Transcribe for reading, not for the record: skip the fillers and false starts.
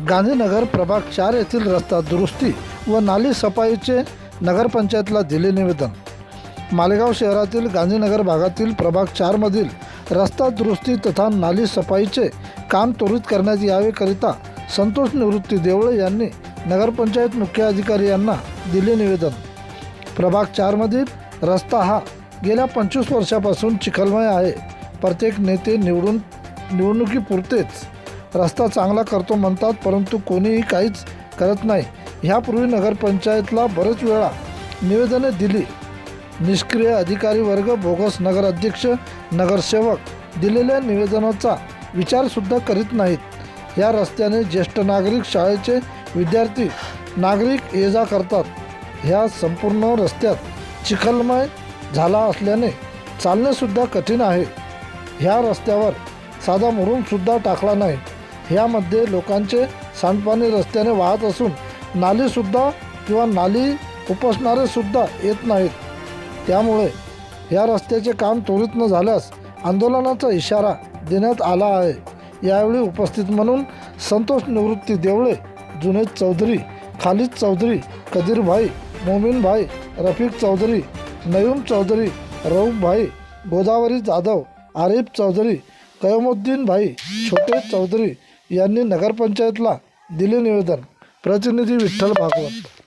गांधीनगर प्रभाग 4 येथील रस्ता दुरुस्ती व नाली सफाईचे नगरपंचायतला दिले निवेदन। मालेगाव शहरातील गांधीनगर भागातील प्रभाग 4 मधील रस्ता दुरुस्ती तथा नाली सफाईचे काम त्वरित करण्यात यावे करिता संतोष निवृत्ती देवळे यांनी नगरपंचायत मुख्य अधिकारी यांना दिले निवेदन। प्रभाग 4 मधील रस्ता हा गेल्या 25 वर्षापासून चिखलमय आहे। प्रत्येक नेते निवडणुकीपुरतेच रस्ता चांगला करतो म्हणतात, परंतु कोणीही काहीच करत नाही। ह्यापूर्वी नगरपंचायतला बरेच वेळा निवेदने दिली। निष्क्रिय अधिकारी वर्ग, बोगस नगराध्यक्ष, नगरसेवक दिलेल्या निवेदनाचा विचारसुद्धा करीत नाहीत। या रस्त्याने ज्येष्ठ नागरिक, शाळेचे विद्यार्थी, नागरिक ये जा करतात। ह्या संपूर्ण रस्त्यात चिखलमय झाला असल्याने चालणेसुद्धा कठीण आहे। ह्या रस्त्यावर साधा मुरुमसुद्धा टाकला नाही। ह्यामध्ये लोकांचे सांडपाणी रस्त्याने वाहत असून नालीसुद्धा किंवा नाली उपसणारेसुद्धा येत नाहीत। त्यामुळे या रस्त्याचे काम त्वरित न झाल्यास आंदोलनाचा इशारा देण्यात आला आहे। यावेळी उपस्थित म्हणून संतोष निवृत्ती देवळे, जुनेद चौधरी, खालिद चौधरी, कदीरभाई, मोमीनभाई, रफिक चौधरी, नयूम चौधरी, रऊफभाई, गोदावरी जाधव, आरिफ चौधरी, कयमुद्दीन भाई, छोटे चौधरी यांनी नगरपंचायतला दिले निवेदन। प्रतिनिधी विठ्ठल भागवत।